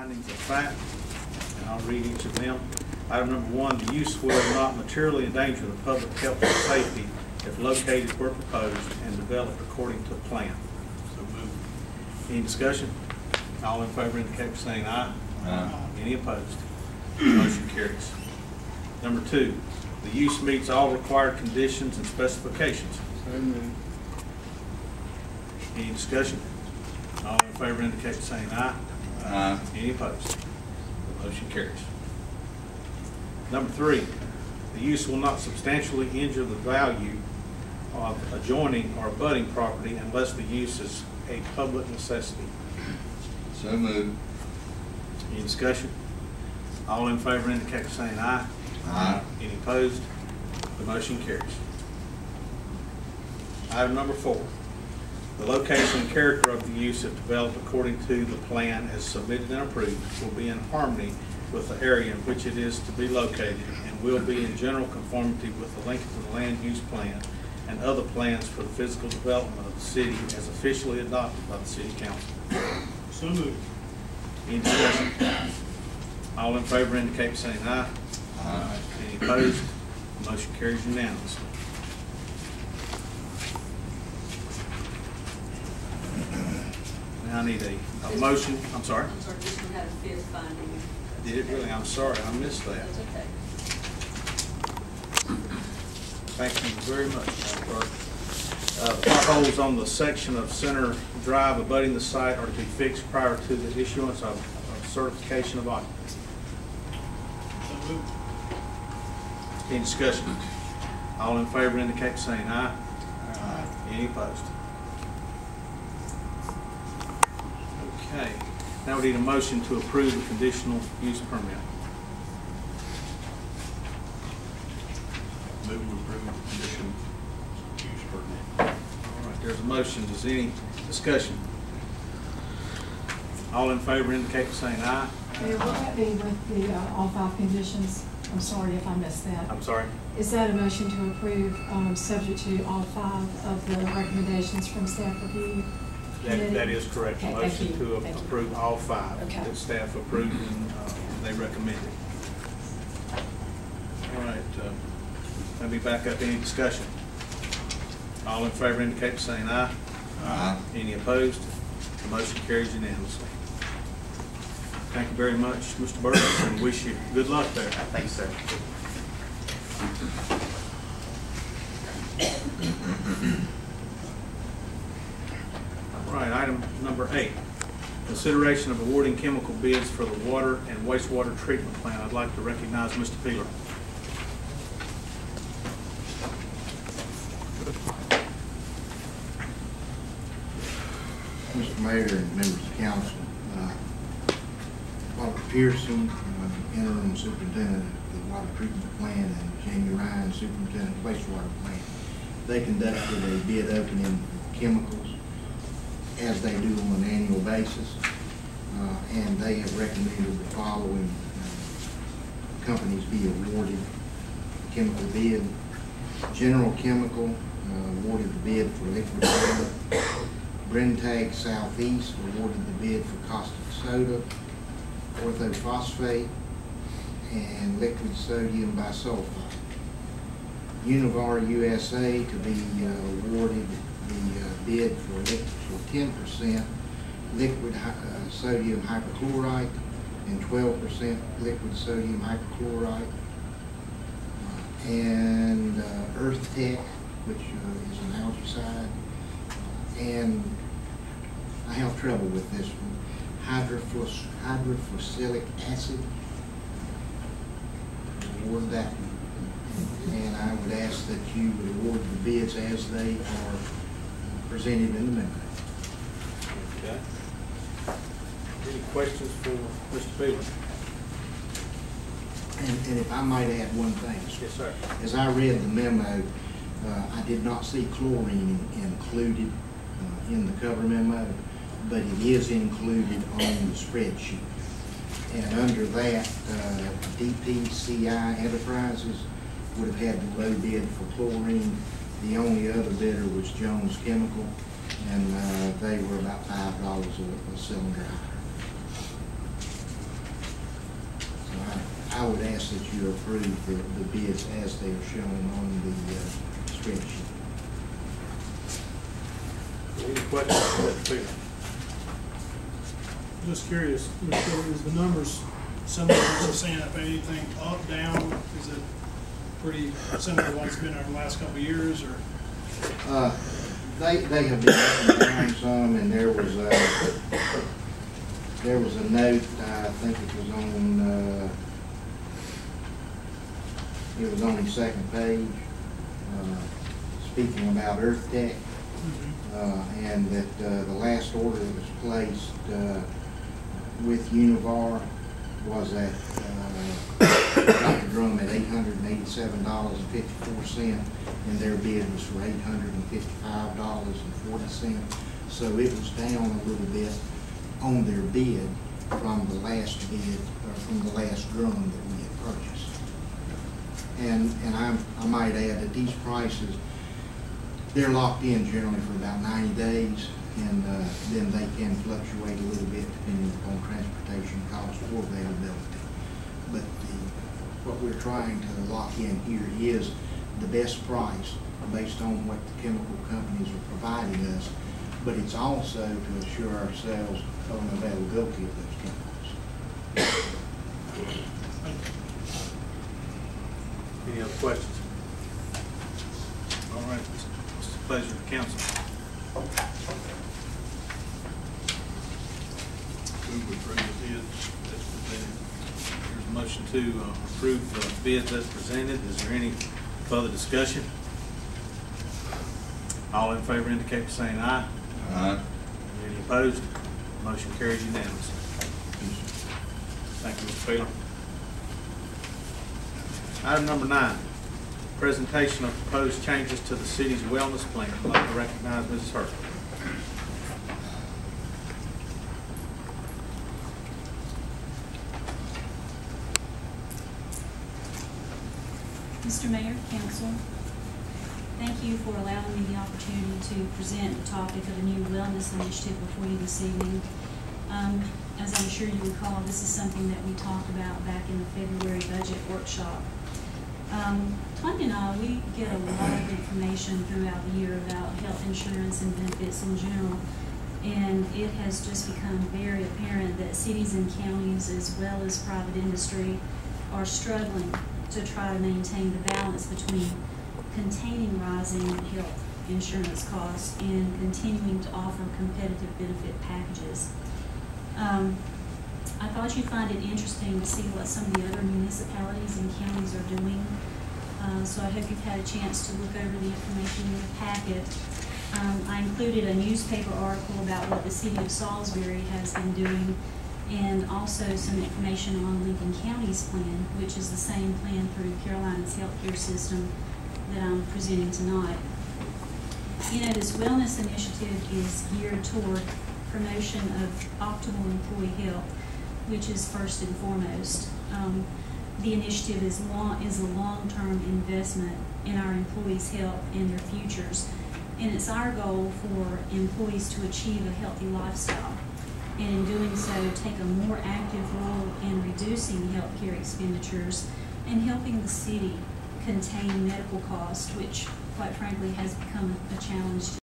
findings of fact, and I'll read each of them. Item number 1, the use will not materially endanger the public health or safety if located where proposed and developed according to plan. So moved. Any discussion? All in favor indicate by saying aye. Aye. Any opposed? Motion carries. Number 2, the use meets all required conditions and specifications. So moved. Any discussion? All in favor indicate by saying aye. Aye. Any opposed? The motion carries. Number 3, the use will not substantially injure the value of adjoining or abutting property unless the use is a public necessity. So moved. Any discussion? All in favor indicate by saying aye. Aye. Any opposed? The motion carries. Item number 4, the location and character of the use, if developed according to the plan as submitted and approved, will be in harmony with the area in which it is to be located and will be in general conformity with the Lincolnton Land Use Plan and other plans for the physical development of the city as officially adopted by the City Council. So moved. Any discussion? All in favor indicate by saying aye. Aye. Any opposed? The motion carries unanimously. Now I need a motion. I'm sorry. I'm sorry, this one had a fifth finding. Did it really? I'm sorry. I missed that. That's okay. Thank you very much, Madam Clerk. Potholes on the section of Center Drive abutting the site are to be fixed prior to the issuance of certification of occupancy. So moved. Any discussion? All in favor indicate by saying aye. Aye. Any opposed? Okay. Now we need a motion to approve the conditional use permit. Move to approve the conditional use permit. All right, there's a motion. Is there any discussion? All in favor indicate by saying aye. Mayor, will that be with the all 5 conditions? I'm sorry if I missed that. I'm sorry. Is that a motion to approve subject to all 5 of the recommendations from staff review? That is correct. Okay, Motion thank you. to approve all 5 Okay. that staff approved and they recommended. All right, let me back up. Any discussion? All in favor indicate by saying aye. Aye. Any opposed? The motion carries unanimously. Thank you very much, Mr. Burgess, and wish you good luck there. Thank you, sir. All right, item number 8, consideration of awarding chemical bids for the water and wastewater treatment plant. I'd like to recognize Mr. Peeler. Mr. Mayor and members of council, Walter Pearson, interim superintendent of the water treatment plant, and Jamie Ryan, superintendent of the wastewater plant, they conducted a bid opening for chemicals as they do on an annual basis, and they have recommended the following companies be awarded the chemical bid. General Chemical awarded the bid for liquid soda. Brentag Southeast awarded the bid for caustic soda, orthophosphate, and liquid sodium bisulfite. Univar USA to be awarded the bid for 10% liquid sodium hypochlorite and 12% liquid sodium hypochlorite. And Earth Tech, which is an algicide, and I have trouble with this one, hydrofusic acid. Award that one. And I would ask that you would award the bids as they are presented in the memo. Okay. Any questions for Mr. Peeler? And if I might add one thing. Yes, sir. As I read the memo, I did not see chlorine included in the cover memo, but it is included on the spreadsheet. And under that, DPCI Enterprises would have had the low bid for chlorine. The only other bidder was Jones Chemical, and they were about $5 a cylinder higher. I would ask that you approve the bids as they are shown on the spreadsheet. Any questions for Mr. Taylor? Just curious, is the numbers similar to Santa Fe, anything up, down? Is it pretty similar to what's been over the last couple of years, or? They have been up and down some, and there was a note, I think it was on the second page, speaking about Earth Tech, and that the last order that was placed with Univar was at Dr. Drum at $887.54, and their bid was for $855.40. So it was down a little bit on their bid from the last bid, or from the last drum that we had purchased. And I might add that these prices, they're locked in generally for about 90 days, and then they can fluctuate a little bit depending upon transportation cost or availability. But what we're trying to lock in here is the best price based on what the chemical companies are providing us, but it's also to assure ourselves of an availability of those chemicals. Any other questions? All right, it's the pleasure of the council. Move to approve the bids as presented. There's a motion to approve the bids as presented. Is there any further discussion? All in favor indicate by saying aye. Aye. Any opposed? Motion carries unanimously. Thank you, Mr. Taylor. Item number 9, presentation of proposed changes to the city's wellness plan. I'd like to recognize Mrs. Hurt. Mr. Mayor, Council, thank you for allowing me the opportunity to present the topic of a new wellness initiative before you this evening. As I'm sure you recall, this is something that we talked about back in the February budget workshop. Tanya and I, we get a lot of information throughout the year about health insurance and benefits in general, and it has just become very apparent that cities and counties, as well as private industry, are struggling to try to maintain the balance between containing rising health insurance costs and continuing to offer competitive benefit packages. I thought you'd find it interesting to see what some of the other municipalities and counties are doing. So I hope you've had a chance to look over the information in the packet. I included a newspaper article about what the city of Salisbury has been doing, and also some information on Lincoln County's plan, which is the same plan through Carolina's healthcare system that I'm presenting tonight. You know, this wellness initiative is geared toward promotion of optimal employee health, which is first and foremost. The initiative is a long-term investment in our employees' health and their futures, and it's our goal for employees to achieve a healthy lifestyle, and in doing so, take a more active role in reducing healthcare expenditures and helping the city contain medical costs, which, quite frankly, has become a challenge